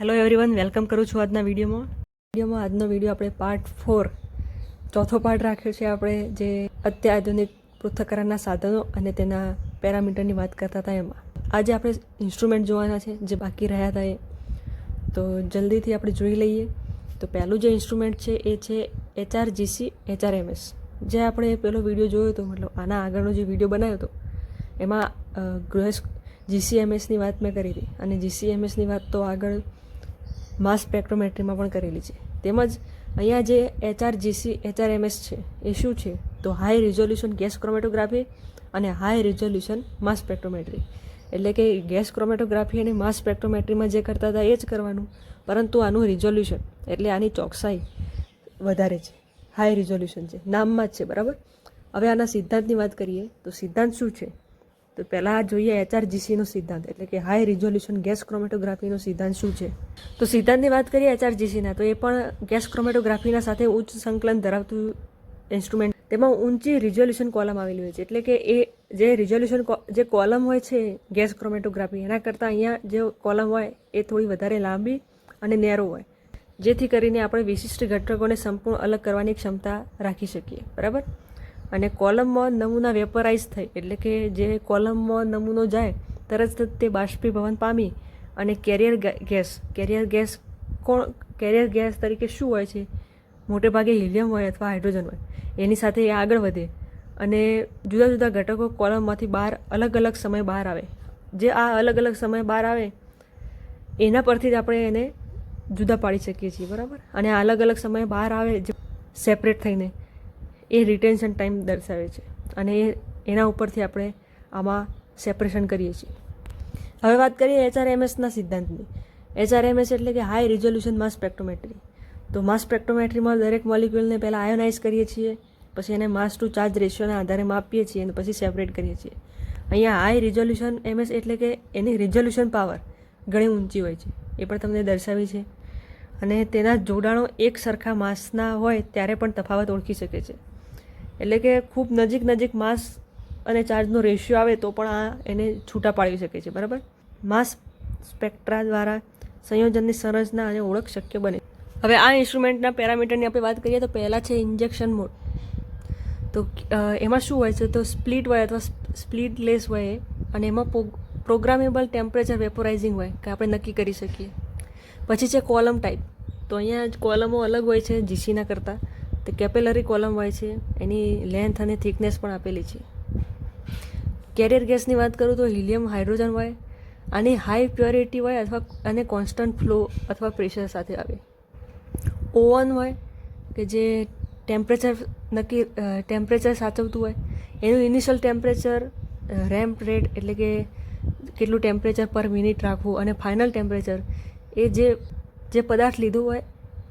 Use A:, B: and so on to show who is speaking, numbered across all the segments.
A: Hello everyone, welcome કરું છું આજના વિડીયોમાં. આજનો વિડીયો આપણે પાર્ટ 4 ચોથો પાર્ટ રાખ્યો છે. આપણે જે અત્યાધુનિક પૃથ્થકરણના સાધનો અને તેના પેરામીટરની વાત કરતા હતા એમાં આજે આપણે ઇન્સ્ટ્રુમેન્ટ જોવાના છે જે બાકી રહ્યા હતા તો જલ્દીથી આપણે જોઈ લઈએ. તો પહેલું જે ઇન્સ્ટ્રુમેન્ટ છે એ છે HRGC HRMS. જે આપણે પેલો વિડીયો જોયો હતો, મતલબ આના આગળનો જે વિડીયો બનાવ્યો હતો એમાં GCMSની વાત મેં કરી હતી અને GCMSની વાત તો આગળ માસ સ્પેક્ટ્રોમેટ્રીમાં પણ કરેલી છે. તેમજ અહીંયા જે HRGC HRMS છે એ શું છે તો હાઈ રિઝોલ્યુશન ગેસ ક્રોમેટોગ્રાફી અને હાઈ રિઝોલ્યુશન માસ સ્પેક્ટ્રોમેટ્રી. એટલે કે ગેસ ક્રોમેટોગ્રાફી અને માસ સ્પેક્ટ્રોમેટ્રીમાં જે કરતા હતા એ જ કરવાનું, પરંતુ આનું રિઝોલ્યુશન એટલે આની ચોકસાઈ વધારે છે, હાઈ રિઝોલ્યુશન છે, નામમાં જ છે, બરાબર. હવે આના સિદ્ધાંતની વાત કરીએ તો સિદ્ધાંત શું છે તો પહેલાં જોઈએ HRGCનો સિદ્ધાંત, એટલે કે હાઈ રિઝોલ્યુશન ગેસ ક્રોમેટોગ્રાફીનો સિદ્ધાંત શું છે. તો સિદ્ધાંતની વાત કરીએ HRGCના, તો એ પણ ગેસ ક્રોમેટોગ્રાફીના સાથે ઉચ્ચ સંકલન ધરાવતું ઇન્સ્ટ્રુમેન્ટ. તેમાં ઊંચી રિઝોલ્યુશન કોલમ આવેલી હોય છે, એટલે કે એ જે રિઝોલ્યુશન જે કોલમ હોય છે ગેસ ક્રોમેટોગ્રાફી એના કરતાં અહીંયા જે કોલમ હોય એ થોડી વધારે લાંબી અને નેરો હોય, જેથી કરીને આપણે વિશિષ્ટ ઘટકોને સંપૂર્ણ અલગ કરવાની ક્ષમતા રાખી શકીએ, બરાબર. અને કોલમમાં નમૂના વેપરાઇઝ થઈ, એટલે કે જે કોલમમાં નમૂનો જાય તરત જ તે બાષ્પીભવન પામી અને કેરિયર ગેસ તરીકે શું હોય છે, મોટે ભાગે હિલિયમ હોય અથવા હાઇડ્રોજન હોય, એની સાથે એ આગળ વધે અને જુદા જુદા ઘટકો કોલમમાંથી બહાર અલગ અલગ સમય બહાર આવે. જે આ અલગ અલગ સમય બહાર આવે એના પરથી જ આપણે એને જુદા પાડી શકીએ છીએ, બરાબર. અને આ અલગ અલગ સમય બહાર આવે જે સેપરેટ થઈને એ રિટેન્શન ટાઈમ દર્શાવે છે અને એના ઉપરથી આપણે આમાં સેપરેશન કરીએ છીએ. હવે વાત કરીએ HRMSના સિદ્ધાંતની. HRMS એટલે કે હાઈ રિઝોલ્યુશન માસ સ્પેક્ટ્રોમેટ્રી. તો માસ સ્પેક્ટ્રોમેટ્રીમાં દરેક મોલિક્યુલને પહેલાં આયોનાઇઝ કરીએ છીએ, પછી એને માસ ટુ ચાર્જ રેશિયોના આધારે માપીએ છીએ અને પછી સેપરેટ કરીએ છીએ. અહીંયા હાઈ રિઝોલ્યુશન MS એટલે કે એની રિઝોલ્યુશન પાવર ઘણી ઊંચી હોય છે, એ પણ તમને દર્શાવી છે. અને તેના જોડાણો એક સરખા માસના હોય ત્યારે પણ તફાવત ઓળખી શકે છે. એટલે કે ખૂબ નજીક માસ અને ચાર્જનો રેશિયો આવે તો પણ આ એને છૂટા પાડી શકે છે, બરાબર. માસ સ્પેક્ટ્રા દ્વારા સંયોજનની સંરચના અને ઓળખ શક્ય બને. હવે આ ઇન્સ્ટ્રુમેન્ટના પેરામીટરની આપણે વાત કરીએ તો પહેલાં છે ઇન્જેક્શન મોડ. તો એમાં શું હોય છે તો સ્પ્લિટ હોય અથવા સ્પ્લિટલેસ હોય અને એમાં પ્રોગ્રામેબલ ટેમ્પરેચર વેપોરાઇઝિંગ હોય કે આપણે નક્કી કરી શકીએ. પછી છે કોલમ ટાઈપ. તો અહીંયા કોલમો અલગ હોય છે GCના કરતાં. તે કેપેલરી કોલમ હોય છે, એની લેન્થ અને થિકનેસ પણ આપેલી છે. કેરિયર ગેસની વાત કરું તો હિલિયમ હાઇડ્રોજન હોય, આની હાઈ પ્યોરિટી હોય અથવા અને કોન્સ્ટન્ટ ફ્લો અથવા પ્રેશર સાથે આવે. ઓવન હોય કે જે ટેમ્પરેચર સાચવતું હોય, એનું ઇનિશિયલ ટેમ્પરેચર, રેમ્પ રેટ એટલે કે કેટલું ટેમ્પરેચર પર મિનિટ રાખવું, અને ફાઇનલ ટેમ્પરેચર એ જે પદાર્થ લીધું હોય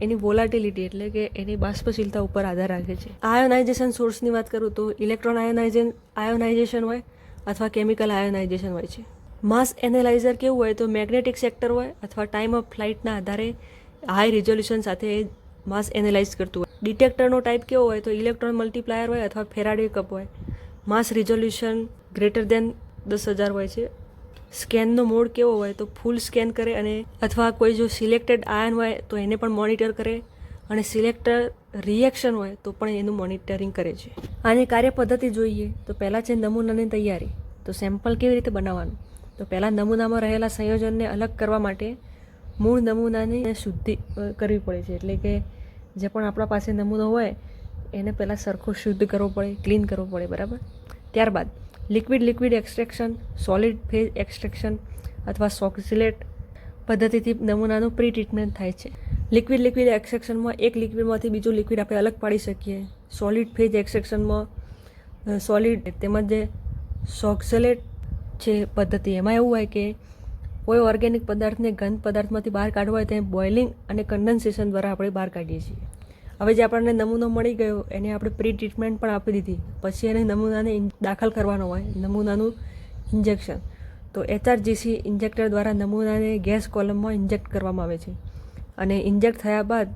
A: એની વોલાટિલિટી એટલે કે એની બાષ્પશીલતા ઉપર આધાર રાખે છે. આયોનાઇઝેશન સોર્સની વાત કરું તો ઇલેક્ટ્રોન આયોનાઇઝેશન હોય અથવા કેમિકલ આયોનાઇઝેશન હોય છે. માસ એનાલાઇઝર કેવું હોય તો મેગ્નેટિક સેક્ટર હોય અથવા ટાઈમ ઓફ ફ્લાઇટના આધારે હાઈ રિઝોલ્યુશન સાથે માસ એનાલાઇઝ કરતું હોય. ડિટેક્ટરનો ટાઈપ કેવો હોય તો ઇલેક્ટ્રોન મલ્ટીપ્લાયર હોય અથવા ફેરાડે કપ હોય. માસ રિઝોલ્યુશન ગ્રેટર દેન 10,000 હોય છે. સ્કેનનો મોડ કેવો હોય તો ફૂલ સ્કેન કરે અને અથવા કોઈ જો સિલેક્ટેડ આયન હોય તો એને પણ મોનિટર કરે, અને સિલેક્ટર રિએક્શન હોય તો પણ એનું મોનિટરિંગ કરે છે. આની કાર્યપદ્ધતિ જોઈએ તો પહેલાં છે નમૂનાની તૈયારી. તો સેમ્પલ કેવી રીતે બનાવવાનું તો પહેલાં નમૂનામાં રહેલા સંયોજનને અલગ કરવા માટે મૂળ નમૂનાની શુદ્ધિ કરવી પડે છે. એટલે કે જે પણ આપણા પાસે નમૂનો હોય એને પહેલાં સરખો શુદ્ધ કરવો પડે, ક્લીન કરવો પડે, બરાબર. ત્યારબાદ liquid extraction, solid phase extraction અથવા સોક્સિલેટ પદ્ધતિથી નમૂનાનું પ્રી ટ્રીટમેન્ટ થાય છે. લિક્વિડ એક્સટ્રેક્શનમાં એક લિક્વિડમાંથી બીજું લિક્વિડ આપણે અલગ પાડી શકીએ. સોલિડ ફેઝ એક્સટ્રેક્શનમાં સોલિડ તેમજ જે સોક્સિલેટ છે પદ્ધતિ, એમાં એવું હોય કે કોઈ ઓર્ગેનિક પદાર્થને ઘન પદાર્થમાંથી બહાર કાઢવો હોય તો બોઇલિંગ અને કન્ડન્સેશન દ્વારા આપણે બહાર કાઢીએ છીએ. હવે જે આપણને નમૂનો મળી ગયો એને આપણે પ્રી ટ્રીટમેન્ટ પણ આપી દીધી, પછી એને નમૂનાને દાખલ કરવાનો હોય, નમૂનાનું ઇન્જેક્શન. તો HRGC ઇન્જેક્ટર દ્વારા નમૂનાને ગેસ કોલમમાં ઇન્જેક્ટ કરવામાં આવે છે અને ઇન્જેક્ટ થયા બાદ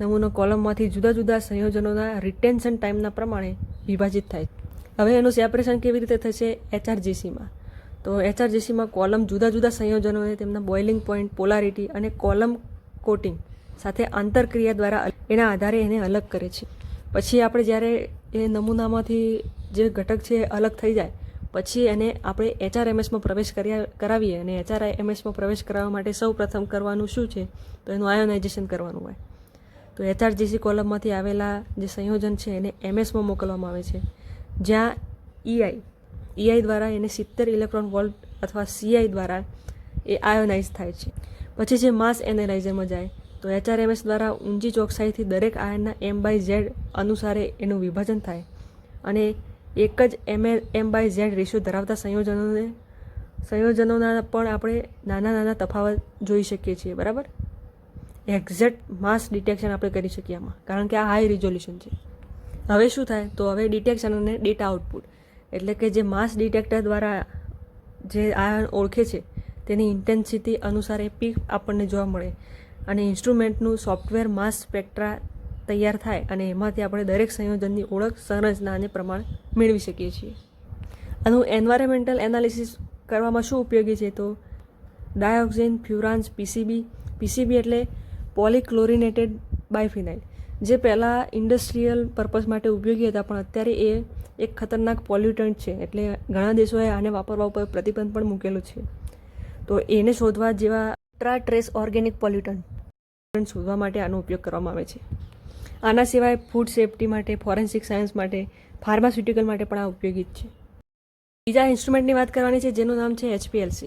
A: નમૂનો કોલમમાંથી જુદા જુદા સંયોજનોના રિટેન્શન ટાઈમના પ્રમાણે વિભાજિત થાય. હવે એનું સેપરેશન કેવી રીતે થશે HRGCમાં તો HRGCમાં કોલમ જુદા જુદા સંયોજનોને તેમના બોઇલિંગ પોઈન્ટ, પોલારિટી અને કોલમ કોટિંગ સાથે આંતરક્રિયા દ્વારા એના આધારે એને અલગ કરે છે. પછી આપણે જ્યારે એ નમૂનામાંથી જે ઘટક છે એ અલગ થઈ જાય પછી એને આપણે HRMSમાં પ્રવેશ કરાવીએ અને HRMSમાં પ્રવેશ કરાવવા માટે સૌ પ્રથમ કરવાનું શું છે તો એનું આયોનાઇઝેશન કરવાનું હોય. તો HRGC કોલમમાંથી આવેલા જે સંયોજન છે એને MSમાં મોકલવામાં આવે છે, જ્યાં EI દ્વારા એને 70 ઇલેક્ટ્રોન વોલ્ટ અથવા CI દ્વારા એ આયોનાઇઝ થાય છે. પછી જે માસ એનાલાઇઝરમાં જાય તો HRMS દ્વારા ઊંચી ચોકસાઈથી દરેક આયનના M/Z અનુસારે એનું વિભાજન થાય અને એક જ M/Z રેશિયો ધરાવતા સંયોજનોના પણ આપણે નાના તફાવત જોઈ શકીએ છીએ. બરાબર, એક્ઝેક્ટ માસ ડિટેક્શન આપણે કરી શકીએ આમાં, કારણ કે આ હાઈ રિઝોલ્યુશન છે. હવે શું થાય તો હવે ડિટેક્શન અને ડેટા આઉટપુટ, એટલે કે જે માસ ડિટેક્ટર દ્વારા જે આયન ઓળખે છે તેની ઇન્ટેન્સિટી અનુસાર એ પીક આપણને જોવા મળે અને ઇન્સ્ટ્રુમેન્ટનું સોફ્ટવેર માસ સ્પેક્ટ્રા તૈયાર થાય અને એમાંથી આપણે દરેક સંયોજનની ઓળખ, સંરચના અને પ્રમાણ મેળવી શકીએ છીએ. આનું એન્વાયરમેન્ટલ એનાલિસિસ કરવામાં શું ઉપયોગી છે તો ડાયોક્સિન, ફ્યુરાન્સ, PCB એટલે પોલીક્લોરિનેટેડ બાયફિનાઇલ, જે પહેલાં ઇન્ડસ્ટ્રીયલ પર્પઝ માટે ઉપયોગી હતા પણ અત્યારે એ એક ખતરનાક પોલ્યુટન્ટ છે, એટલે ઘણા દેશોએ આને વાપરવા ઉપર પ્રતિબંધ પણ મૂકેલો છે. તો એને શોધવા જેવા અલ્ટ્રા ટ્રેસ ઓર્ગેનિક પોલ્યુટન્ટ શોધવા માટે આનો ઉપયોગ કરવામાં આવે છે. આના સિવાય ફૂડ સેફ્ટી માટે, ફોરેન્સિક સાયન્સ માટે, ફાર્માસ્યુટિકલ માટે પણ આ ઉપયોગી છે. બીજા ઇન્સ્ટ્રુમેન્ટની વાત કરવાની છે જેનું નામ છે HPLC.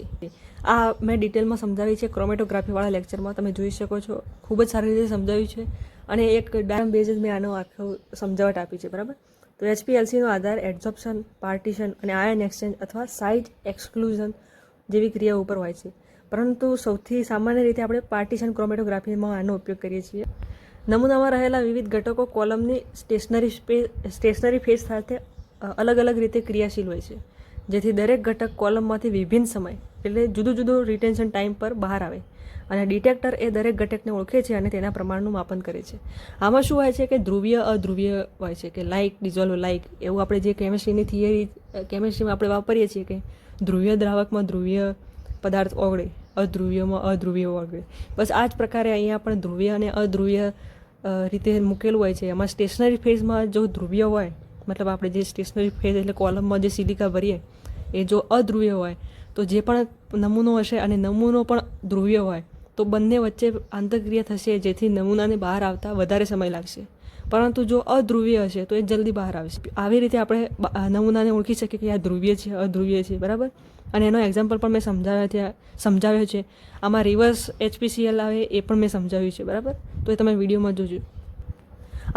A: આ મેં ડિટેલમાં સમજાવી છે ક્રોમેટોગ્રાફીવાળા લેક્ચરમાં, તમે જોઈ શકો છો. ખૂબ જ સારી રીતે સમજાવ્યું છે અને એક ડાયગ્રામ બેઝ મેં આનો આખો સમજાવટ આપી છે. બરાબર, તો HPLCનો આધાર એડઝોર્પ્શન, પાર્ટીશન અને આયન એક્સચેન્જ અથવા સાઇઝ એક્સક્લુઝન જેવી ક્રિયાઓ ઉપર હોય છે, પરંતુ સૌથી સામાન્ય રીતે આપણે પાર્ટીશન ક્રોમેટોગ્રાફીમાં આનો ઉપયોગ કરીએ છીએ. નમૂનામાં રહેલા વિવિધ ઘટકો કોલમની સ્ટેશનરી ફેઝ સાથે અલગ અલગ રીતે ક્રિયાશીલ હોય છે, જેથી દરેક ઘટક કોલમમાંથી વિભિન્ન સમય એટલે જુદું રિટેન્શન ટાઈમ પર બહાર આવે અને ડિટેક્ટર એ દરેક ઘટકને ઓળખે છે અને તેના પ્રમાણનું માપન કરે છે. આમાં શું હોય છે કે ધ્રુવીય અધ્રુવીય હોય છે, કે લાઇક ડિઝોલ્વ લાઇક, એવું આપણે જે કેમેસ્ટ્રીમાં આપણે વાપરીએ છીએ કે ધ્રુવીય દ્રાવકમાં ધ્રુવીય પદાર્થ ઓગળે, અધ્રુવીયમાં અધ્રુવીય ઓગળે. બસ આ જ પ્રકારે અહીંયા પણ ધ્રુવીય અને અધ્રુવીય રીતે મૂકેલું હોય છે. એમાં સ્ટેશનરી ફેઝમાં જો ધ્રુવીય હોય, મતલબ આપણે જે સ્ટેશનરી ફેઝ એટલે કોલમમાં જે સિલિકા ભરીએ એ જો અધ્રુવીય હોય તો જે પણ નમૂનો હશે અને નમૂનો પણ ધ્રુવીય હોય તો બંને વચ્ચે આંતરક્રિયા થશે, જેથી નમૂનાને બહાર આવતા વધારે સમય લાગશે. પરંતુ જો અધ્રુવીય હશે તો એ જલ્દી બહાર આવશે. આવી રીતે આપણે નમૂનાને ઓળખી શકીએ કે આ ધ્રુવીય છે, અધ્રુવીય છે. બરાબર, અને એનો એક્ઝામ્પલ પણ મેં સમજાવ્યો છે. આમાં રિવર્સ HPCL આવે એ પણ મેં સમજાવ્યું છે. બરાબર, તો એ તમે વિડીયોમાં જોજો.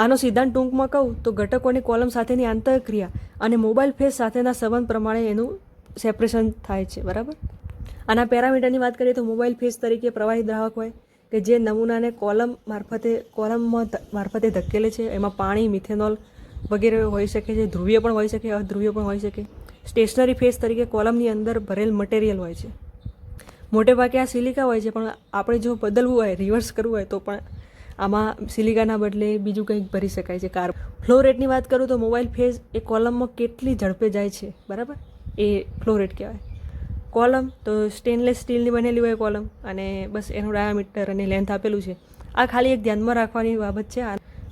A: આનો સિદ્ધાંત ટૂંકમાં કહું તો ઘટકોની કોલમ સાથેની આંતરક્રિયા અને મોબાઈલ ફેઝ સાથેના સંબંધ પ્રમાણે એનું સેપરેશન થાય છે. બરાબર, આના પેરામીટરની વાત કરીએ તો મોબાઈલ ફેઝ તરીકે પ્રવાહી દ્રાવક હોય કે જે નમૂનાને કોલમ મારફતે ધકેલે છે. એમાં પાણી, મિથેનોલ વગેરે હોઈ શકે છે. ધ્રુવીય પણ હોઈ શકે, અધ્રુવીય પણ હોઈ શકે. સ્ટેશનરી ફેઝ તરીકે કોલમની અંદર ભરેલ મટીરિયલ હોય છે. મોટે ભાગે આ સિલિકા હોય છે, પણ આપણે જો બદલવું હોય, રિવર્સ કરવું હોય તો પણ આમાં સિલિકાના બદલે બીજું કંઈક ભરી શકાય છે. ફ્લો રેટની વાત કરું તો મોબાઈલ ફેઝ એ કોલમમાં કેટલી ઝડપે જાય છે, બરાબર, એ ફ્લો રેટ કહેવાય. કોલમ તો સ્ટેનલેસ સ્ટીલની બનેલી હોય કોલમ, અને બસ એનું ડાયામીટર અને લેન્થ આપેલું છે. આ ખાલી એક ધ્યાનમાં રાખવાની બાબત છે.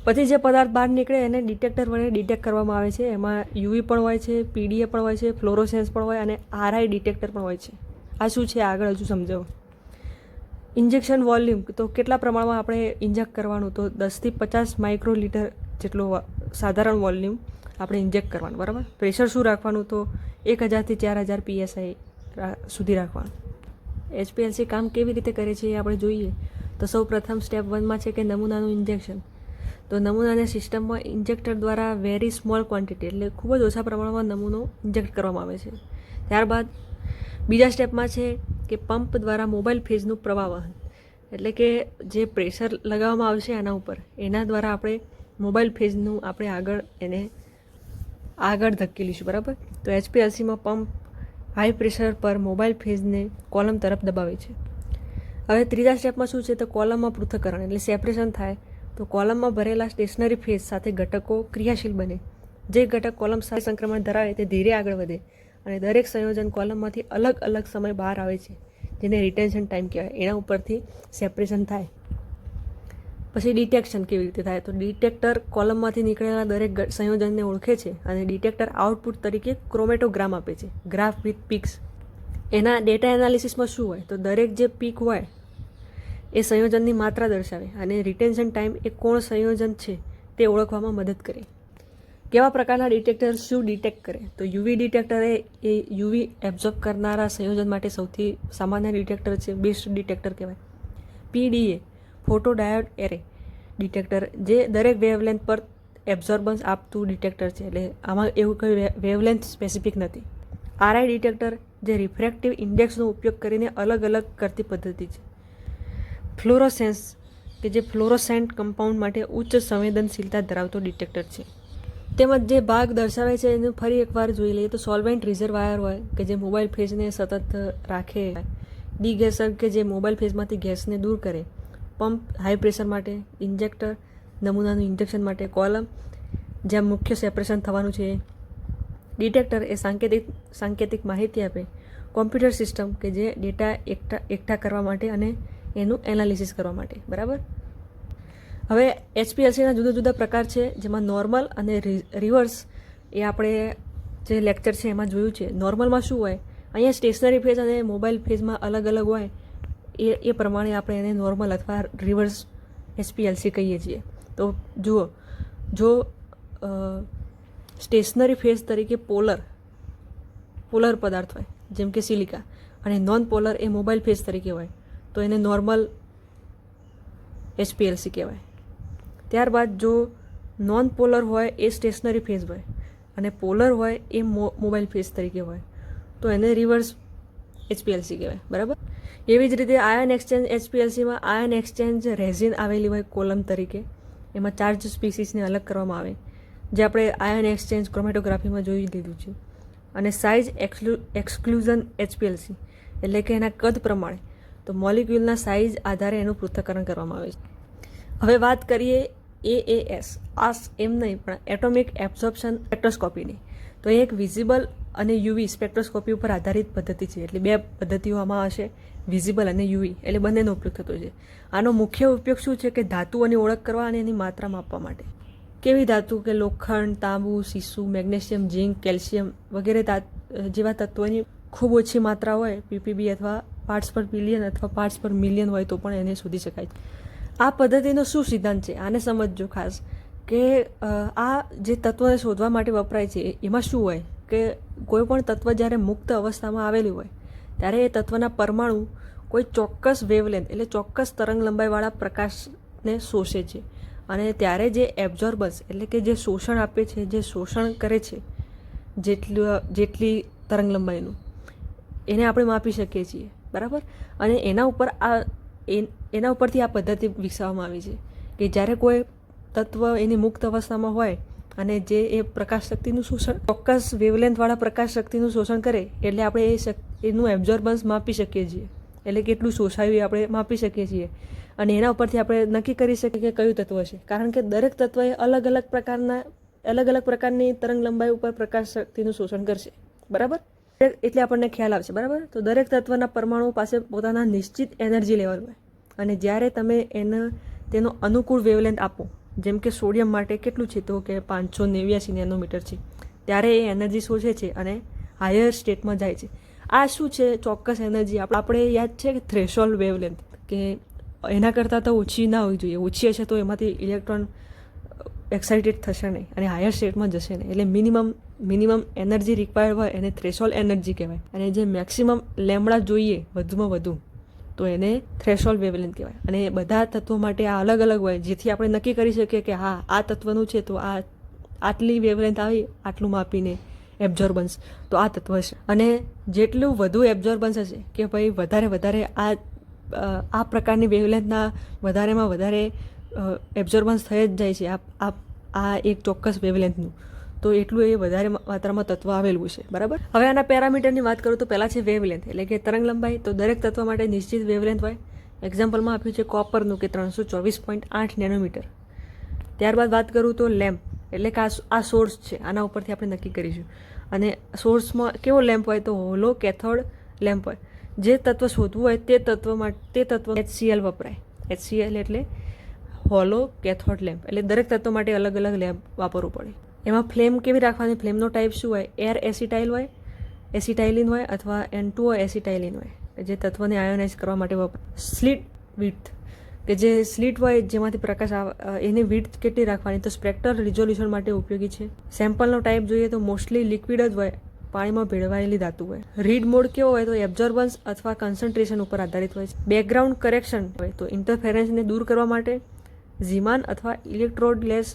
A: પછી જે પદાર્થ બહાર નીકળે એને ડિટેક્ટર વડે ડિટેક્ટ કરવામાં આવે છે. એમાં UV પણ હોય છે, PDA પણ હોય છે, ફ્લોરોસેન્સ પણ હોય અને RI ડિટેક્ટર પણ હોય છે. આ શું છે આગળ હજુ સમજાવું. ઇન્જેક્શન વોલ્યુમ તો કેટલા પ્રમાણમાં આપણે ઇન્જેક્ટ કરવાનું, તો 10 થી 50 માઇક્રોલીટર જેટલો સાધારણ વોલ્યુમ આપણે ઇન્જેક્ટ કરવાનું. બરાબર, પ્રેશર શું રાખવાનું તો 1000 થી 4000 PSI સુધી રાખવાનું. HPLC કામ કેવી રીતે કરે છે એ આપણે જોઈએ તો સૌ પ્રથમ સ્ટેપ 1માં છે કે નમૂનાનું ઇન્જેક્શન. તો નમૂનાને સિસ્ટમમાં ઇન્જેક્ટર દ્વારા વેરી સ્મોલ ક્વોન્ટિટી એટલે ખૂબ જ ઓછા પ્રમાણમાં નમૂનો ઇન્જેક્ટ કરવામાં આવે છે. ત્યારબાદ બીજા સ્ટેપમાં છે કે પંપ દ્વારા મોબાઈલ ફેઝનું પ્રવાહ વહન, એટલે કે જે પ્રેશર લગાવવામાં આવશે આના ઉપર, એના દ્વારા આપણે મોબાઈલ ફેઝનું આપણે આગળ ધકેલીશું. બરાબર, તો HPLCમાં પંપ હાઈ પ્રેશર પર મોબાઈલ ફેઝને કોલમ તરફ દબાવે છે. હવે ત્રીજા સ્ટેપમાં શું છે તો કોલમમાં પૃથ્થકરણ એટલે સેપરેશન થાય. તો કોલમમાં ભરેલા સ્ટેશનરી ફેઝ સાથે ઘટકો ક્રિયાશીલ બને. જે ઘટક કોલમ સાથે સંક્રમણ ધરાવે તે ધીરે આગળ વધે અને દરેક સંયોજન કોલમમાંથી અલગ અલગ સમય બહાર આવે છે, જેને રિટેન્શન ટાઈમ કહેવાય. એના ઉપરથી સેપરેશન થાય. પછી ડિટેક્શન કેવી રીતે થાય? તો ડિટેક્ટર કોલમમાંથી નીકળેલા દરેક સંયોજનને ઓળખે છે અને ડિટેક્ટર આઉટપુટ તરીકે ક્રોમેટોગ્રામ આપે છે, ગ્રાફ વિથ પીક્સ. એના ડેટા એનાલિસિસમાં શું હોય? તો દરેક જે પીક હોય એ સંયોજનની માત્રા દર્શાવે અને રિટેન્શન ટાઈમ એ કોણ સંયોજન છે તે ઓળખવામાં મદદ કરે. કેવા પ્રકારના ડિટેક્ટર શું ડિટેક્ટ કરે? તો યુવી ડિટેક્ટર એ યુવી એબ્ઝોર્બ કરનારા સંયોજન માટે સૌથી સામાન્ય ડિટેક્ટર છે, બેસ્ટ ડિટેક્ટર કહેવાય. PDA photo diode array detector, જે દરેક વેવલેન્થ પર એબ્ઝોર્બન્સ આપતું ડિટેક્ટર છે, એટલે આમાં એવું કોઈ વેવલેન્થ સ્પેસિફિક નથી. આરઆઈ ડિટેક્ટર, જે રિફ્રેક્ટિવ ઇન્ડેક્સનો ઉપયોગ કરીને અલગ અલગ કરતી પદ્ધતિ છે. ફ્લોરોસેન્સ, કે જે ફ્લોરોસેન્ટ કમ્પાઉન્ડ માટે ઉચ્ચ સંવેદનશીલતા ધરાવતો ડિટેક્ટર છે. તેમજ જે ભાગ દર્શાવે છે એને ફરી એકવાર જોઈ લઈએ તો સોલ્વેન્ટ રિઝર્વાયર હોય કે જે મોબાઈલ ફેઝને સતત રાખે. ડીગેસર, કે જે મોબાઈલ ફેઝમાંથી ગેસને દૂર કરે. પંપ, હાઈ પ્રેશર માટે. ઇન્જેક્ટર, નમૂનાનું ઇન્જેક્શન માટે. કોલમ, જ્યાં મુખ્ય સેપરેશન થવાનું છે. ડિટેક્ટર એ સાંકેતિક માહિતી આપે. કોમ્પ્યુટર સિસ્ટમ, કે જે ડેટા એકઠા કરવા માટે અને એનું એનાલિસિસ કરવા માટે. બરાબર. હવે HPLCના જુદા જુદા પ્રકાર છે, જેમાં નોર્મલ અને રિવર્સ એ આપણે જે લેક્ચર છે એમાં જોયું છે. નોર્મલમાં શું હોય? અહીંયા સ્ટેશનરી ફેઝ અને મોબાઈલ ફેઝમાં અલગ અલગ હોય એ પ્રમાણે આપણે એને નોર્મલ અથવા રિવર્સ HPLC કહીએ છીએ. તો જુઓ, જો સ્ટેશનરી ફેઝ તરીકે પોલર પદાર્થ હોય જેમ કે સિલિકા, અને નોન પોલર એ મોબાઈલ ફેઝ તરીકે હોય તો એને નોર્મલ HPLC કહેવાય. ત્યારબાદ જો નોન પોલર હોય એ સ્ટેશનરી ફેઝ હોય અને પોલર હોય એ મોબાઈલ ફેઝ તરીકે હોય તો એને રિવર્સ HPLC કહેવાય. બરાબર. એવી જ રીતે આયન એક્સચેન્જ HPLCમાં આયન એક્સચેન્જ રેઝિન આવેલી હોય કોલમ તરીકે, એમાં ચાર્જ સ્પીસીસને અલગ કરવામાં આવે, જે આપણે આયન એક્સચેન્જ ક્રોમેટોગ્રાફીમાં જોઈ લીધું છે. અને સાઇઝ એક્સક્લુઝન HPLC, એટલે કે એના કદ પ્રમાણે, તો મોલિક્યુલના સાઇઝ આધારે એનું પૃથ્થકરણ કરવામાં આવે છે. હવે વાત કરીએ AAS, એમ નહીં પણ એટોમિક એબ્ઝોર્પ્શન સ્પેક્ટ્રોસ્કોપીની. તો એ એક વિઝિબલ અને યુવી સ્પેક્ટ્રોસ્કોપી ઉપર આધારિત પદ્ધતિ છે. એટલે બે પદ્ધતિઓ આમાં હશે, વિઝિબલ અને યુવી, એટલે બંનેનો ઉપયોગ થતો છે. આનો મુખ્ય ઉપયોગ શું છે? કે ધાતુઓની ઓળખ કરવા અને એની માત્રા માપવા માટે. કેવી ધાતુ? કે લોખંડ, તાંબુ, સીસુ, મેગ્નેશિયમ, ઝીંક, કેલ્શિયમ વગેરે જેવા તત્વોની ખૂબ ઓછી માત્રા હોય, PPB અથવા પાર્ટ્સ પર બિલિયન અથવા પાર્ટ્સ પર મિલિયન હોય તો પણ એને શોધી શકાય. આ પદ્ધતિનો શું સિદ્ધાંત છે? આને સમજજો ખાસ, કે આ જે તત્વને શોધવા માટે વપરાય છે એમાં શું હોય કે કોઈ પણ તત્વ જ્યારે મુક્ત અવસ્થામાં આવેલું હોય ત્યારે એ તત્વના પરમાણુ કોઈ ચોક્કસ વેવલેન્થ, એટલે ચોક્કસ તરંગ લંબાઈવાળા પ્રકાશને શોષે છે. અને ત્યારે જે એબ્ઝોર્બન્સ, એટલે કે જે શોષણ આપે છે, જે શોષણ કરે છે જેટલી તરંગ લંબાઈનું, એને આપણે માપી શકીએ છીએ. બરાબર. અને એના ઉપરથી આ પદ્ધતિ વિકસાવવામાં આવી છે કે જ્યારે કોઈ તત્વ એની મુક્ત અવસ્થામાં હોય અને જે એ પ્રકાશ શક્તિનું શોષણ, ચોક્કસ વેવલેન્થવાળા પ્રકાશ શક્તિનું શોષણ કરે, એટલે આપણે એનું એબ્ઝોર્બન્સ માપી શકીએ છીએ, એટલે કેટલું શોષાયું એ આપણે માપી શકીએ છીએ. અને એના ઉપરથી આપણે નક્કી કરી શકીએ કે કયું તત્વ છે, કારણ કે દરેક તત્વએ અલગ અલગ પ્રકારની તરંગ લંબાઈ ઉપર પ્રકાશ શક્તિનું શોષણ કરશે. બરાબર. એટલે આપણને ખ્યાલ આવશે. બરાબર. તો દરેક તત્વના પરમાણુ પાસે પોતાના નિશ્ચિત એનર્જી લેવલ હોય અને જ્યારે તમે તેનો અનુકૂળ વેવલેન્થ આપો, જેમ કે સોડિયમ માટે કેટલું છે? તો કે 589 નેનોમીટર છે, ત્યારે એ એનર્જી શોષે છે અને હાયર સ્ટેટમાં જાય છે. આ શું છે? ચોક્કસ એનર્જી. આપણે યાદ છે કે થ્રેશોલ્ડ વેવલેન્થ, કે એના કરતાં તો ઓછી ના હોવી જોઈએ. ઓછી હશે તો એમાંથી ઇલેક્ટ્રોન એક્સાઇટેડ થશે નહીં અને હાયર સ્ટેટમાં જશે નહીં. એટલે મિનિમમ એનર્જી રિક્વાયર્ડ હોય એને થ્રેશોલ્ડ એનર્જી કહેવાય. અને જે મેક્સિમમ લેમ્બડા જોઈએ વધુમાં વધુ, તો એને થ્રેશોલ્ડ વેવલેન્થ કહેવાય. અને બધા તત્વો માટે આ અલગ અલગ હોય, જેથી આપણે નક્કી કરી શકીએ કે હા, આ તત્વનું છે તો આટલી વેવલેન્થ આવી, આટલું માપીને એબ્ઝોર્બન્સ, તો આ તત્વ છે. અને જેટલું વધુ એબ્ઝોર્બન્સ હશે, કે ભાઈ વધારે આ પ્રકારની વેવલેન્થના વધારેમાં વધારે એબ્ઝોર્બન્સ થઈ જ જાય છે આ એક ચોક્કસ વેવલેન્થનું, તો એટલું એ વધારે માત્રામાં તત્વ આવેલું છે. બરાબર. હવે આના પેરામીટરની વાત કરું તો પહેલાં છે વેવલેન્થ, એટલે કે તરંગ લંબાઈ. તો દરેક તત્વ માટે નિશ્ચિત વેવલેન્થ હોય. એક્ઝામ્પલમાં આપ્યું છે કોપરનું કે 324.8 નેનોમીટર. ત્યારબાદ વાત કરું તો લેમ્પ, એટલે કે આ સોર્સ છે, આના ઉપરથી આપણે નક્કી કરીશું. અને સોર્સમાં કેવો લેમ્પ હોય તો હોલો કેથોડ લેમ્પ હોય. જે તત્વ શોધવું હોય તે તત્વ HCl વપરાય. HCl એટલે હોલો કેથોડ લેમ્પ, એટલે દરેક તત્વ માટે અલગ અલગ લેમ્પ વાપરવું પડે. એમાં ફ્લેમ કેવી રાખવાની, ફ્લેમનો ટાઈપ શું હોય, એર એસિટાઇલ હોય, એસિટાઇલિન હોય અથવા N2O એસિટાઇલિન હોય, જે તત્વને આયોનાઇઝ કરવા માટે વપરાય. સ્લિટ વિડ્થ, કે જે સ્લિટ હોય જેમાંથી પ્રકાશ આવે એની વિડ્થ કેટલી રાખવાની, તો સ્પેક્ટ્રલ રિઝોલ્યુશન માટે ઉપયોગી છે. સેમ્પલનો ટાઈપ જોઈએ તો મોસ્ટલી લિક્વિડ જ હોય, પાણીમાં ભેળવાયેલી ધાતુ હોય. રીડ મોડ કેવો હોય તો એબ્ઝોર્બન્સ અથવા કન્સન્ટ્રેશન ઉપર આધારિત હોય છે. બેકગ્રાઉન્ડ કરેક્શન હોય તો ઇન્ટરફેરન્સને દૂર કરવા માટે ઝીમાન અથવા ઇલેક્ટ્રોડલેસ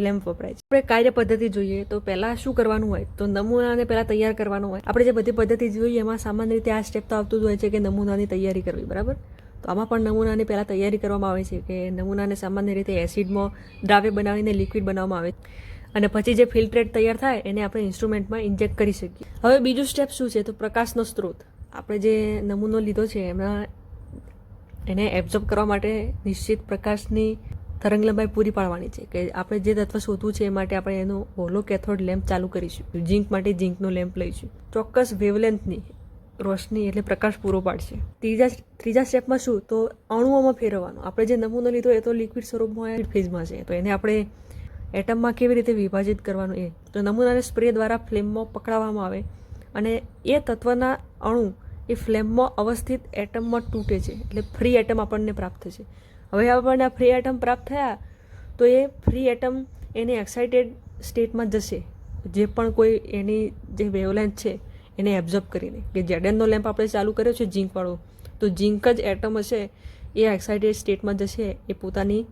A: લેમ્પ વપરાય છે. આપણે કાર્ય પદ્ધતિ જોઈએ તો પહેલાં શું કરવાનું હોય તો નમૂનાને પહેલાં તૈયાર કરવાનો હોય. આપણે જે બધી પદ્ધતિ જોઈએ એમાં સામાન્ય રીતે આ સ્ટેપ તો આવતું જ હોય છે કે નમૂનાની તૈયારી કરવી, બરાબર. તો આમાં પણ નમૂનાની પહેલાં તૈયારી કરવામાં આવે છે કે નમૂનાને સામાન્ય રીતે એસિડમાં દ્રાવ્ય બનાવીને લિક્વિડ બનાવવામાં આવે છે અને પછી જે ફિલ્ટ્રેટ તૈયાર થાય એને આપણે ઇન્સ્ટ્રુમેન્ટમાં ઇન્જેક્ટ કરી શકીએ. હવે બીજું સ્ટેપ શું છે તો પ્રકાશનો સ્ત્રોત. આપણે જે નમૂનો લીધો છે એમાં એને એબ્ઝોર્બ કરવા માટે નિશ્ચિત પ્રકાશની તરંગલંબાઈ પૂરી પાડવાની છે કે આપણે જે તત્વ શોધવું છે એ માટે આપણે એનો હોલો કેથોડ લેમ્પ ચાલુ કરીશું. ઝિંક માટે ઝિંકનો લેમ્પ લઈશું. ચોક્કસ વેવલેન્થની રોશની એટલે પ્રકાશ પૂરો પાડશે. ત્રીજા સ્ટેપમાં શું તો અણુઓમાં ફેરવવાનું. આપણે જે નમૂનો લીધો એ તો લિક્વિડ સ્વરૂપમાં ફેઝમાં છે, તો એને આપણે એટમમાં કેવી રીતે વિભાજિત કરવાનું એ તો નમૂનાને સ્પ્રે દ્વારા ફ્લેમમાં પકડાવવામાં આવે અને એ તત્વના અણુ એ ફ્લેમમાં અવસ્થિત એટમમાં તૂટે છે, એટલે ફ્રી એટમ આપણને પ્રાપ્ત થશે. હવે આપણને આ ફ્રી એટમ પ્રાપ્ત થયા તો એ ફ્રી એટમ એની એક્સાઇટેડ સ્ટેટમાં જશે, જે પણ કોઈ એની જે વેવલેન્થ છે એને એબ્ઝોર્બ કરીને. કે ZNનો લેમ્પ આપણે ચાલુ કર્યો છે ઝિંકવાળો, તો ઝિંક જ એટમ હશે એ એક્સાઇટેડ સ્ટેટમાં જશે એ પોતાની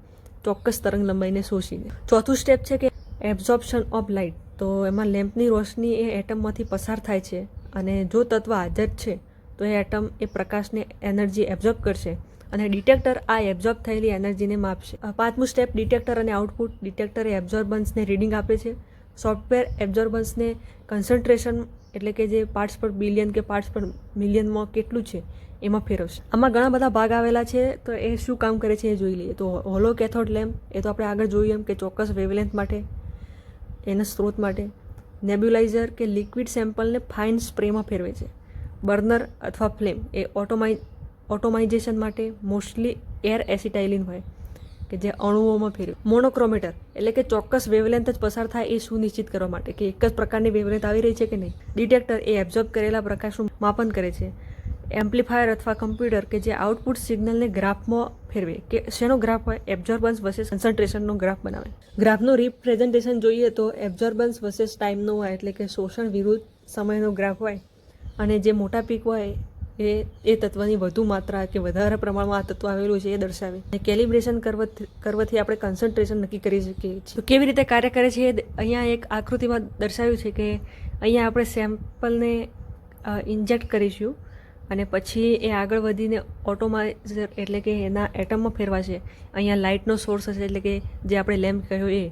A: ચોક્કસ તરંગ લંબાઈને શોષીને. ચોથું સ્ટેપ છે કે એબ્ઝોર્પ્શન ઓફ લાઇટ. તો એમાં લેમ્પની રોશની એ એટમમાંથી પસાર થાય છે અને જો તત્વ હાજર છે તો એ એટમ એ પ્રકાશને એનર્જી એબ્ઝોર્બ કરશે અને ડિટેક્ટર આ એબ્ઝોર્બ થયેલી એનર્જીને માપશે. પાંચમું સ્ટેપ ડિટેક્ટર અને આઉટપુટ. ડિટેક્ટર એ એબ્ઝોર્બન્સને રીડિંગ આપે છે. સોફ્ટવેર એબ્ઝોર્બન્સને કન્સન્ટ્રેશન એટલે કે જે પાર્ટ્સ પર બિલિયન કે પાર્ટ્સ પર મિલિયનમાં કેટલું છે એમાં ફેરવશે. આમાં ઘણા બધા ભાગ આવેલા છે તો એ શું કામ કરે છે એ જોઈ લઈએ. તો હોલો કેથોડ લેમ્પ એ તો આપણે આગળ જોયું એમ કે ચોક્કસ વેવલેન્થ માટે, એના સ્ત્રોત માટે. નેબ્યુલાઇઝર કે લિક્વિડ સેમ્પલને ફાઇન સ્પ્રેમાં ફેરવે છે. બર્નર અથવા ફ્લેમ એ ઓટોમાઇઝેશન માટે મોસ્ટલી એર એસિટાઇલિન હોય કે જે અણુઓમાં ફેરવે. મોનોક્રોમેટર એટલે કે ચોક્કસ વેવલેન્થ જ પસાર થાય એ સુનિશ્ચિત કરવા માટે કે એક જ પ્રકારની વેવલેન્થ આવી રહી છે કે નહીં. ડિટેક્ટર એ એબ્ઝોર્બ કરેલા પ્રકાશનું માપન કરે છે. એમ્પ્લીફાયર અથવા કમ્પ્યુટર કે જે આઉટપુટ સિગ્નલને ગ્રાફમાં ફેરવે કે શેનો ગ્રાફ હોય, એબ્ઝોર્બન્સ વર્સેસ કન્સન્ટ્રેશનનો ગ્રાફ બનાવે. ગ્રાફનું રિપ્રેઝન્ટેશન જોઈએ તો એબ્ઝોર્બન્સ વર્સેસ ટાઈમનો હોય એટલે કે શોષણ વિરુદ્ધ સમયનો ગ્રાફ હોય અને જે મોટા પીક હોય એ તત્વની વધુ માત્રા કે વધારે પ્રમાણમાં આ તત્વ આવેલું છે એ દર્શાવે. અને કેલિબ્રેશન કરવાથી આપણે કન્સન્ટ્રેશન નક્કી કરી શકીએ છીએ. તો કેવી રીતે કાર્ય કરે છે એ અહીંયા એક આકૃતિમાં દર્શાવ્યું છે કે અહીંયા આપણે સેમ્પલને ઇન્જેક્ટ કરીશું અને પછી એ આગળ વધીને ઓટોમાઇઝર એટલે કે એના એટમમાં ફેરવાશે. અહીંયા લાઇટનો સોર્સ હશે એટલે કે જે આપણે લેમ્પ કહ્યું એ,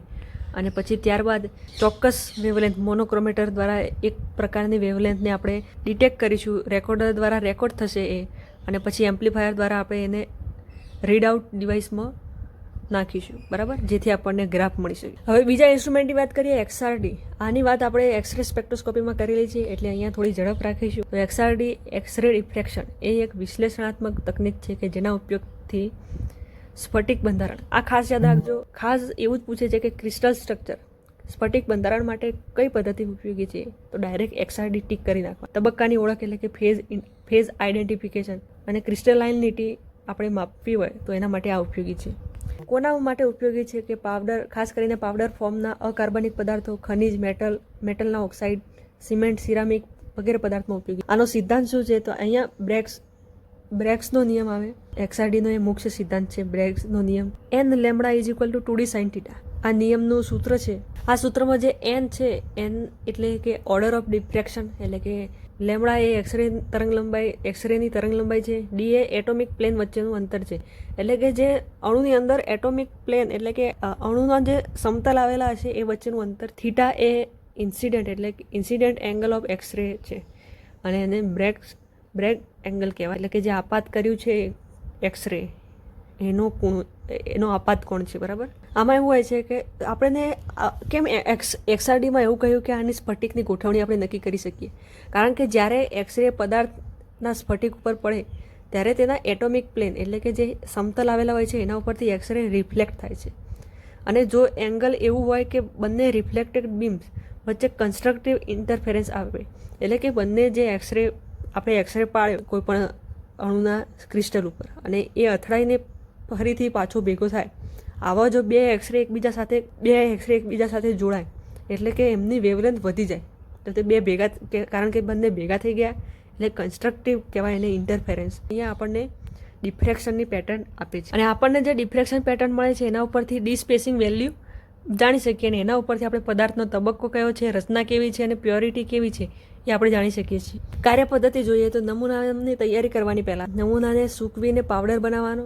A: અને પછી ત્યારબાદ ચોક્કસ વેવલેન્થ મોનોક્રોમેટર દ્વારા એક પ્રકારની વેવલેન્થને આપણે ડિટેક્ટ કરીશું. રેકોર્ડર દ્વારા રેકોર્ડ થશે એ અને પછી એમ્પ્લીફાયર દ્વારા આપણે એને રીડ આઉટ ડિવાઇસમાં નાખીશું, બરાબર, જેથી આપણને ગ્રાફ મળી શકે. હવે બીજા ઇન્સ્ટ્રુમેન્ટની વાત કરીએ, XRD. આની વાત આપણે એક્સરે સ્પેક્ટ્રોસ્કોપીમાં કરેલી છે એટલે અહીંયા થોડી ઝડપ રાખીશું. તો XRD એક્સરે ડિફ્રેક્શન એ એક વિશ્લેષણાત્મક તકનીક છે કે જેના ઉપયોગથી સ્ફટિક બંધારણ, આ ખાસ યાદ રાખજો, ખાસ એવું જ પૂછે છે કે ક્રિસ્ટલ સ્ટ્રક્ચર સ્ફટિક બંધારણ માટે કઈ પદ્ધતિ ઉપયોગી છે તો ડાયરેક્ટ XRD ટીક કરી નાખવા. તબક્કાની ઓળખ એટલે કે ફેઝ આઇડેન્ટિફિકેશન અને ક્રિસ્ટલાઇનિટી આપણે માપવી હોય તો એના માટે આ ઉપયોગી છે. કોના માટે ઉપયોગી છે કે પાવડર, ખાસ કરીને પાવડર ફોર્મના અકાર્બનિક પદાર્થો, ખનિજ, મેટલના ઓક્સાઇડ, સિમેન્ટ, સિરામિક વગેરે પદાર્થમાં ઉપયોગી. આનો સિદ્ધાંત શું છે તો અહીંયા બ્રેગ્સનો નિયમ આવે. XRDનો એ મુખ્ય સિદ્ધાંત છે બ્રેગ્સનો નિયમ. n lambda is equal to 2d sin θ. આ નિયમનું સૂત્ર છે. આ સૂત્રમાં જે n છે, n એટલે કે ઓર્ડર ઓફ ડિફ્રેક્શન એટલે કે લેમ્બડા એ એક્સરેની તરંગ લંબાઈ છે. d એ એટોમિક પ્લેન વચ્ચેનું અંતર છે એટલે કે જે અણુની અંદર એટોમિક પ્લેન એટલે કે અણુના જે સમતલ આવેલા હશે એ વચ્ચેનું અંતર. થીટા એ ઇન્સિડન્ટ એટલે કે ઇન્સિડન્ટ એંગલ ઓફ એક્સરે છે અને એને બ્રેગ એંગલ કહેવાય એટલે કે જે આપાત કર્યું છે એક્સરે એનો આપાત કોણ છે, બરાબર. આમાં એવું હોય છે કે આપણને કેમ XRDમાં એવું કહ્યું કે આની સ્ફટિકની ગોઠવણી આપણે નક્કી કરી શકીએ, કારણ કે જ્યારે એક્સરે પદાર્થના સ્ફટિક ઉપર પડે ત્યારે તેના એટોમિક પ્લેન એટલે કે જે સમતલ આવેલા હોય છે એના ઉપરથી એક્સરે રિફ્લેક્ટ થાય છે. અને જો એંગલ એવું હોય કે બંને રિફ્લેક્ટેડ બીમ્સ વચ્ચે કન્સ્ટ્રક્ટિવ ઇન્ટરફેરન્સ આવે, એટલે કે બંને જે આપણે એક્સરે પાડ્યો કોઈ પણ અણુના ક્રિસ્ટલ ઉપર અને એ અથડાઈને ફરીથી પાછો ભેગો થાય, આવા જો બે એક્સરે એકબીજા સાથે જોડાય એટલે કે એમની વેવલેન્થ વધી જાય તો તે બે ભેગા, કારણ કે બંને ભેગા થઈ ગયા એટલે કન્સ્ટ્રક્ટિવ કહેવાય એને ઇન્ટરફેરન્સ. અહીંયા આપણને ડિફ્રેક્શનની પેટર્ન આપે છે અને આપણને જે ડિફ્રેક્શન પેટર્ન મળે છે એના ઉપરથી ડિસ્પેસિંગ વેલ્યુ જાણી શકીએ અને એના ઉપરથી આપણે પદાર્થનો તબક્કો કયો છે, રચના કેવી છે અને પ્યોરિટી કેવી છે એ આપણે જાણી શકીએ છીએ. કાર્ય પદ્ધતિ જોઈએ તો નમૂનાની તૈયારી કરવાની પહેલાં નમૂનાને સૂકવીને પાવડર બનાવવાનો.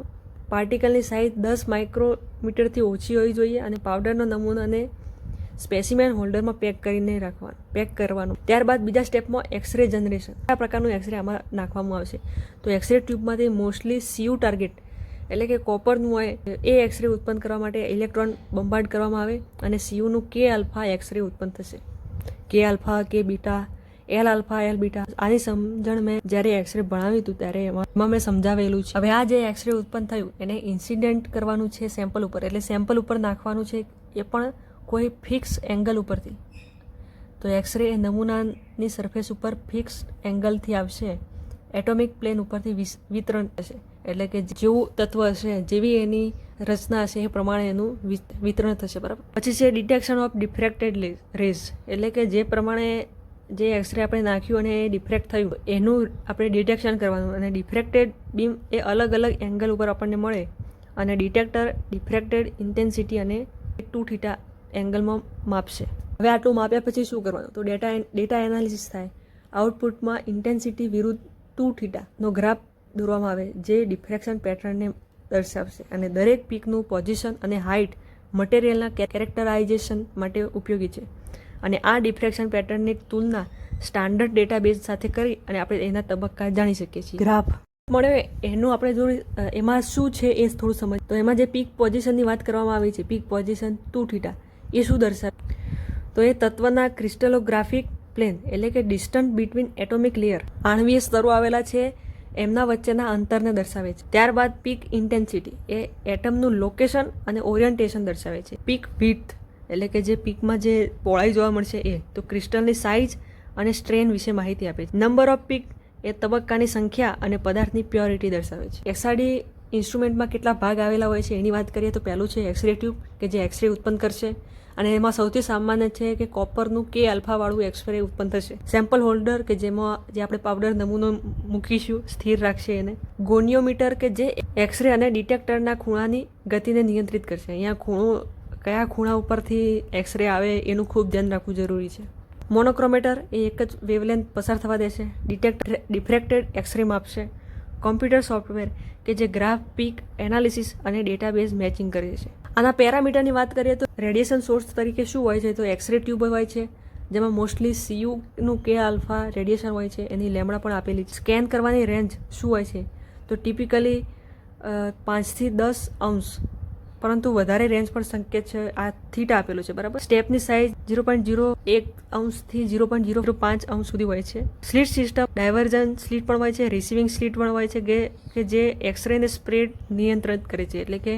A: પાર્ટિકલની સાઇઝ 10 માઇક્રોમીટરથી ઓછી હોવી જોઈએ અને પાવડરનો નમૂનાને સ્પેસિમેન હોલ્ડરમાં પેક કરવાનું. ત્યારબાદ બીજા સ્ટેપમાં એક્સરે જનરેશન. આ પ્રકારનું એક્સરે આમાં નાખવામાં આવશે. તો એક્સરે ટ્યુબમાંથી મોસ્ટલી CU ટાર્ગેટ એટલે કે કોપરનું હોય એ એક્સરે ઉત્પન્ન કરવા માટે ઇલેક્ટ્રોન બંબાર્ડ કરવામાં આવે અને CUનું K આલ્ફા એક્સરે ઉત્પન્ન થશે. K alpha, K beta, L alpha, L beta. આની સમજણ મેં જ્યારે એક્સરે ભણાવ્યું હતું ત્યારે એમાં મેં સમજાવેલું છે. હવે આ જે એક્સરે ઉત્પન્ન થયું એને ઇન્સિડેન્ટ કરવાનું છે સેમ્પલ ઉપર, એટલે સેમ્પલ ઉપર નાખવાનું છે, એ પણ કોઈ ફિક્સ એંગલ ઉપરથી. તો એક્સરે એ નમૂનાની સરફેસ ઉપર ફિક્સ એંગલથી આવશે, એટોમિક પ્લેન ઉપરથી વિતરણ થશે, એટલે કે જેવું તત્વ હશે, જેવી એની રચના હશે એ પ્રમાણે એનું વિતરણ થશે, બરાબર. પછી છે ડિટેક્શન ઓફ ડિફ્રેક્ટેડ રેઝ, એટલે કે જે પ્રમાણે જે એક્સરે આપણે નાખ્યું અને એ ડિફ્રેક્ટ થયું એનું આપણે ડિટેક્શન કરવાનું અને ડિફ્રેક્ટેડ બીમ એ અલગ અલગ એંગલ ઉપર આપણને મળે અને ડિટેક્ટર ડિફ્રેક્ટેડ ઇન્ટેન્સિટી અને 2θ એંગલમાં માપશે. હવે આટલું માપ્યા પછી શું કરવાનું? તો ડેટા એનાલિસિસ થાય. આઉટપુટમાં ઇન્ટેન્સિટી વિરુદ્ધ 2θ નો ગ્રાફ દોરવામાં આવે જે ડિફ્રેક્શન પેટર્નને દર્શાવશે અને દરેક પીકનું પોઝિશન અને હાઇટ મટીરિયલના કેરેક્ટરાઇઝેશન માટે ઉપયોગી છે. અને આ ડિફ્રેક્શન પેટર્નની તુલના સ્ટાન્ડર્ડ ડેટાબેઝ સાથે કરી અને આપણે એના તબક્કા જાણી શકીએ છીએ. ગ્રાફ મળે એનું આપણે જો એમાં શું છે એ થોડું સમજ. તો એમાં જે પીક પોઝિશનની વાત કરવામાં આવી છે, પીક પોઝિશન 2θ, એ શું દર્શાવે? તો એ તત્વના ક્રિસ્ટલોગ્રાફિક પ્લેન એટલે કે ડિસ્ટન્સ બિટવીન એટોમિક લેયર, આણવીય સ્તરો આવેલા છે એમના વચ્ચેના અંતરને દર્શાવે છે. ત્યારબાદ પીક ઇન્ટેન્સિટી એ એટમનું લોકેશન અને ઓરિયન્ટેશન દર્શાવે છે. પીક વિડ્થ એટલે કે જે પીકમાં જે પહોળાઈ જોવા મળશે એ, તો ક્રિસ્ટલની સાઇઝ અને સ્ટ્રેન વિશે માહિતી આપે છે. નંબર ઓફ પીક એ તબક્કાની સંખ્યા અને પદાર્થની પ્યોરિટી દર્શાવે છે. XRD ઇન્સ્ટ્રુમેન્ટમાં કેટલા ભાગ આવેલા હોય છે એની વાત કરીએ તો પહેલું છે એક્સરે ટ્યુબ કે જે એક્સરે ઉત્પન્ન કરશે અને એમાં સૌથી સામાન્ય છે કે કોપરનું K આલ્ફા વાળું એક્સરે ઉત્પન્ન થશે. સેમ્પલ હોલ્ડર કે જેમાં જે આપણે પાવડર નમૂનો મૂકીશું સ્થિર રાખશે એને. ગોનિયોમીટર કે જે એક્સરે અને ડિટેક્ટરના ખૂણાની ગતિને નિયંત્રિત કરશે. અહીંયા કયા ખૂણા ઉપરથી એક્સરે આવે એનું ખૂબ ધ્યાન રાખવું જરૂરી છે. મોનોક્રોમેટર એ એક જ વેવલેન્થ પસાર થવા દેશે. ડિટેક્ટર ડિફ્રેક્ટેડ એક્સરે માપશે. કોમ્પ્યુટર સોફ્ટવેર કે જે ગ્રાફ, પીક એનાલિસિસ અને ડેટાબેઝ મેચિંગ કરે છે. આના પેરામીટરની વાત કરીએ તો રેડિયેશન સોર્સ તરીકે શું હોય છે? તો એક્સરે ટ્યુબ હોય છે જેમાં મોસ્ટલી CUનું K આલ્ફા રેડિયેશન હોય છે, એની લેમડા પણ આપેલી છે. સ્કેન કરવાની રેન્જ શું હોય છે? તો ટિપિકલી 5 થી 10 અંશ, પરંતુ વધારે રેન્જ પણ સંકેત છે. આ θ આપેલું છે, બરાબર. સ્ટેપની સાઇઝ 0.01 અંશથી 0.005 અંશ સુધી હોય છે. સ્લિટ સિસ્ટમ, ડાયવર્જન સ્લિટ પણ હોય છે, રિસીવિંગ સ્લિટ પણ હોય છે કે જે એક્સરેને સ્પ્રેડ નિયંત્રિત કરે છે, એટલે કે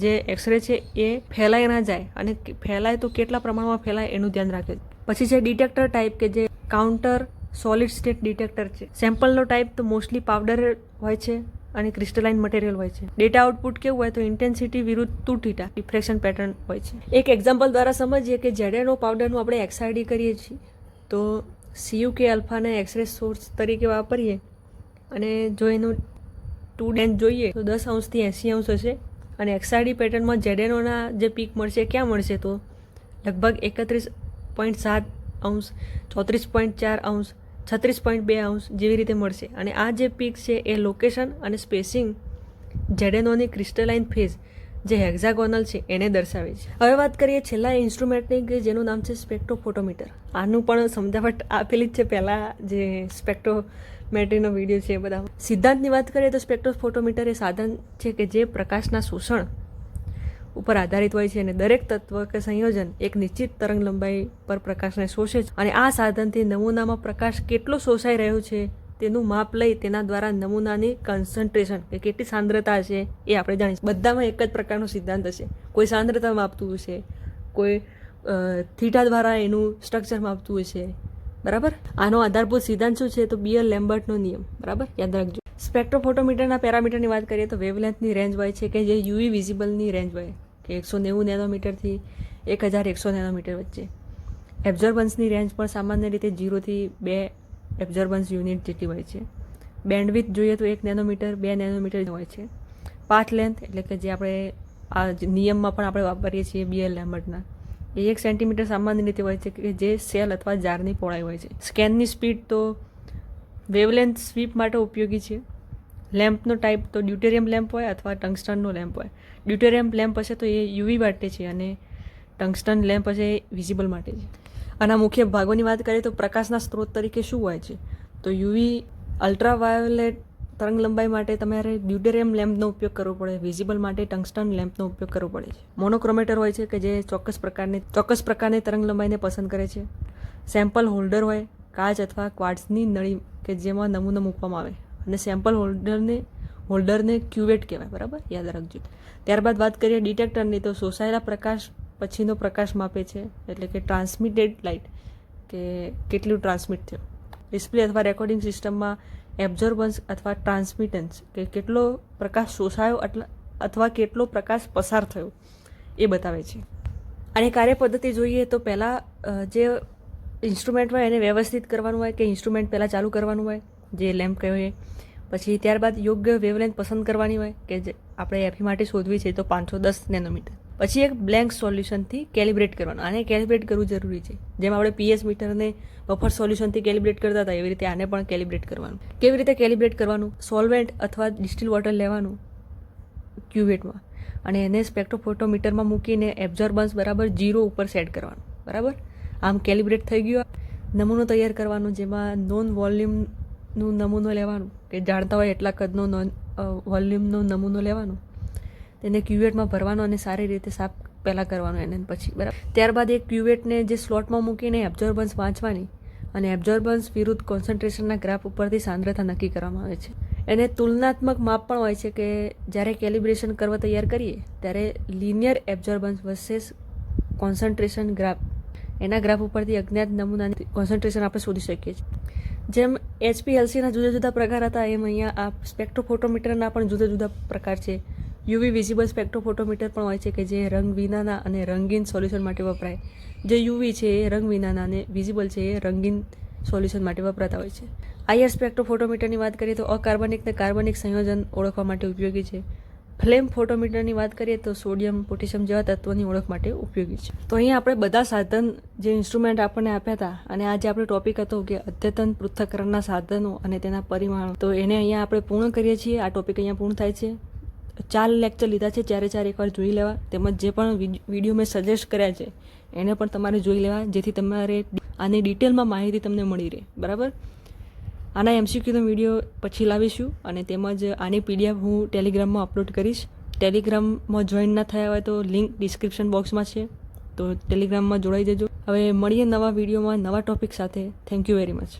A: જે એક્સરે છે એ ફેલાય ના જાય અને ફેલાય તો કેટલા પ્રમાણમાં ફેલાય એનું ધ્યાન રાખે. પછી છે ડિટેક્ટર ટાઈપ કે જે કાઉન્ટર સોલિડ સ્ટેટ ડિટેક્ટર છે. સેમ્પલનો ટાઈપ તો મોસ્ટલી પાવડર હોય છે અને ક્રિસ્ટલાઇન મટીરિયલ હોય છે. ડેટા આઉટપુટ કેવું હોય? તો ઇન્ટેન્સિટી વિરુદ્ધ 2θ ડિફ્રેક્શન પેટર્ન હોય છે. એક એક્ઝામ્પલ દ્વારા સમજીએ કે ZNO પાવડરનું આપણે XRD કરીએ છીએ તો CU K આલ્ફાને એક્સરે સોર્સ તરીકે વાપરીએ અને જો એનું 2 ડેન્સ જોઈએ તો 10 અંશથી 80 અંશ હશે અને XRD પેટર્નમાં ZNOના જે પીક મળશે ક્યાં મળશે? તો લગભગ 31.7 અંશ, 34.4 અંશ, 36.2 અંશ જેવી રીતે મળશે. અને આ જે પીક છે એ લોકેશન અને સ્પેસિંગ ZNOની ક્રિસ્ટલાઇન ફેઝ જે હેક્ઝાગોનલ છે એને દર્શાવે છે. હવે વાત કરીએ છેલ્લા ઇન્સ્ટ્રુમેન્ટની કે જેનું નામ છે સ્પેક્ટ્રોફોટોમીટર. આનું પણ સમજાવટ આપેલી જ છે પહેલાં જે મેટ્રીનો વિડીયો છે એ બધા. સિદ્ધાંતની વાત કરીએ તો સ્પેક્ટ્રોફોટોમીટર એ સાધન છે કે જે પ્રકાશના શોષણ ઉપર આધારિત હોય છે અને દરેક તત્વ કે સંયોજન એક નિશ્ચિત તરંગ લંબાઈ પર પ્રકાશને શોષે છે અને આ સાધનથી નમૂનામાં પ્રકાશ કેટલો શોષાઈ રહ્યો છે તેનું માપ લઈ તેના દ્વારા નમૂનાની કન્સન્ટ્રેશન કે કેટલી સાંદ્રતા છે એ આપણે જાણીશું. બધામાં એક જ પ્રકારનો સિદ્ધાંત હશે. કોઈ સાંદ્રતા માપતું હશે, કોઈ થીટા દ્વારા એનું સ્ટ્રક્ચર માપતું હશે, બરાબર. આનો આધારભૂત સિદ્ધાંત શું છે તો બીઅર-લેમ્બર્ટનો નિયમ, બરાબર, યાદ રાખજો. સ્પેક્ટ્રોફોટોમીટરના પેરામીટરની વાત કરીએ તો વેવલેન્થની રેન્જ હોય છે કે જે યુવી વિઝિબલની રેન્જ હોય કે 190 નેનોમીટરથી 1100 નેનોમીટર વચ્ચે. એબ્ઝોર્બન્સની રેન્જ પણ સામાન્ય રીતે 0 થી 2 એબ્ઝોર્બન્સ યુનિટ જેટલી હોય છે. બેન્ડવિડ્થ જોઈએ તો 1 નેનોમીટર 2 નેનોમીટર હોય છે. પાથ લેન્થ એટલે કે જે આપણે આ નિયમમાં પણ આપણે વાપરીએ છીએ બીઅર-લેમ્બર્ટના, એ 1 સેન્ટીમીટર સામાન્ય રીતે હોય છે કે જે સેલ અથવા જારની પહોળાઈ હોય છે. સ્કેનની સ્પીડ તો વેવલેન્થ સ્વીપ માટે ઉપયોગી છે. લેમ્પનો ટાઈપ તો ડ્યુટેરિયમ લેમ્પ હોય અથવા ટંગસ્ટનનો લેમ્પ હોય. ડ્યુટેરિયમ લેમ્પ હશે તો એ યુવી માટે છે અને ટંગસ્ટન લેમ્પ હશે એ વિઝિબલ માટે છે. આના મુખ્ય ભાગોની વાત કરીએ તો પ્રકાશના સ્ત્રોત તરીકે શું હોય છે તો યુવી અલ્ટ્રાવાયોલેટ તરંગ લંબાઈ માટે તમારે ડ્યુટેરિયમ લેમ્પનો ઉપયોગ કરવો પડે. વિઝિબલ માટે ટંગસ્ટન લેમ્પનો ઉપયોગ કરવો પડે છે. મોનોક્રોમેટર હોય છે કે જે ચોક્કસ પ્રકારની તરંગ લંબાઈને પસંદ કરે છે. સેમ્પલ હોલ્ડર હોય, કાચ અથવા ક્વાર્ટ્ઝની નળી કે જેમાં નમૂનો મૂકવામાં આવે અને સેમ્પલ હોલ્ડરને ક્યુવેટ કહેવાય, બરાબર, યાદ રાખજો. ત્યારબાદ વાત કરીએ ડિટેક્ટરની તો શોષાયેલા પ્રકાશ પછીનો પ્રકાશ માપે છે એટલે કે ટ્રાન્સમિટેડ લાઇટ કે કેટલું ટ્રાન્સમિટ થયું. ડિસ્પ્લે અથવા રેકોર્ડિંગ સિસ્ટમમાં એબ્ઝોર્બન્સ અથવા ટ્રાન્સમિટન્સ કે કેટલો પ્રકાશ શોષાયો અથવા કેટલો પ્રકાશ પસાર થયો એ બતાવે છે. અને કાર્યપદ્ધતિ જોઈએ તો પહેલાં જે ઇન્સ્ટ્રુમેન્ટ હોય એને વ્યવસ્થિત કરવાનું હોય કે ઇન્સ્ટ્રુમેન્ટ પહેલાં ચાલુ કરવાનું હોય જે લેમ્પ કહેવાય. પછી ત્યારબાદ યોગ્ય વેવલેન્થ પસંદ કરવાની હોય કે જે આપણે એફી માટે શોધવી છે તો 510 નેનોમીટર. પછી એક બ્લેન્ક સોલ્યુશનથી કેલિબ્રેટ કરવાનું. આને કેલિબ્રેટ કરવું જરૂરી છે. જેમ આપણે પીએસ મીટરને બફર સોલ્યુશનથી કેલિબ્રેટ કરતા હતા એવી રીતે આને પણ કેલિબ્રેટ કરવાનું. કેવી રીતે કેલિબ્રેટ કરવાનું? સોલ્વેન્ટ અથવા ડિસ્ટિલ વોટર લેવાનું ક્યુવેટમાં અને એને સ્પેક્ટ્રોફોટોમીટરમાં મૂકીને એબ્ઝોર્બન્સ બરાબર 0 ઉપર સેટ કરવાનું, બરાબર. આમ કેલિબ્રેટ થઈ ગયો. નમૂનો તૈયાર કરવાનો જેમાં નોન વોલ્યુમનું નમૂનો લેવાનું કે જાણતા હોય એટલા કદનો નોન વોલ્યુમનો નમૂનો લેવાનો, તેને ક્યુવેટમાં ભરવાનો અને સારી રીતે સાફ પહેલાં કરવાનું એને પછી, બરાબર. ત્યારબાદ એ ક્યુવેટને જે સ્લોટમાં મૂકીને એબ્ઝોર્બન્સ વાંચવાની અને એબ્ઝોર્બન્સ વિરુદ્ધ કોન્સન્ટ્રેશનના ગ્રાફ ઉપરથી સાંદ્રતા નક્કી કરવામાં આવે છે. એને તુલનાત્મક માપ પણ હોય છે કે જ્યારે કેલિબ્રેશન કરવા તૈયાર કરીએ ત્યારે લિનિયર એબ્ઝોર્બન્સ વર્સેસ કોન્સન્ટ્રેશન ગ્રાફ, એના ગ્રાફ ઉપરથી અજ્ઞાત નમૂનાની કોન્સન્ટ્રેશન આપણે શોધી શકીએ છીએ. જેમ HPLCના જુદા જુદા પ્રકાર હતા એમ અહીંયા આ સ્પેક્ટ્રોફોટોમીટરના પણ જુદા જુદા પ્રકાર છે. યુવી વિઝિબલ સ્પેક્ટ્રોફોટોમીટર પણ હોય છે કે જે રંગ વિનાના અને રંગીન સોલ્યુશન માટે વપરાય. જે યુવી છે એ રંગ વિનાના અને વિઝિબલ છે એ રંગીન સોલ્યુશન માટે વપરાતા હોય છે. IR સ્પેક્ટ્રોફોટોમીટરની વાત કરીએ તો અકાર્બનિક અને કાર્બનિક સંયોજન ઓળખવા માટે ઉપયોગી છે. ફ્લેમ ફોટોમીટરની વાત કરીએ તો સોડિયમ પોટેશિયમ જેવા તત્વોની ઓળખ માટે ઉપયોગી છે. તો અહીંયા આપણે બધા સાધન જે ઇન્સ્ટ્રુમેન્ટ આપણને આપ્યા હતા અને આ જે આપણો ટોપિક હતો કે અદ્યતન પૃથ્થકરણના સાધનો અને તેના પરિમાણો, તો એને અહીંયા આપણે પૂર્ણ કરીએ છીએ. આ ટોપિક અહીંયા પૂર્ણ થાય છે. 4 લેક્ચર લીધા છે, 4 એકવાર જોઈ લેવા. તેમજ જે પણ વિડીયો મેં સજેસ્ટ કર્યા છે એને પણ તમારે જોઈ લેવા જેથી તમારે આની ડિટેલમાં માહિતી તમને મળી રહે, બરાબર. આના MCQનો વિડીયો પછી લાવીશું અને તેમજ આની PDF હું ટેલિગ્રામમાં અપલોડ કરીશ. ટેલિગ્રામમાં જોઈન ના થયા હોય તો લિંક ડિસ્ક્રિપ્શન બોક્સમાં છે, તો ટેલિગ્રામમાં જોડાઈ જજો. હવે મળીએ નવા વિડીયોમાં નવા ટોપિક સાથે. Thank you very much.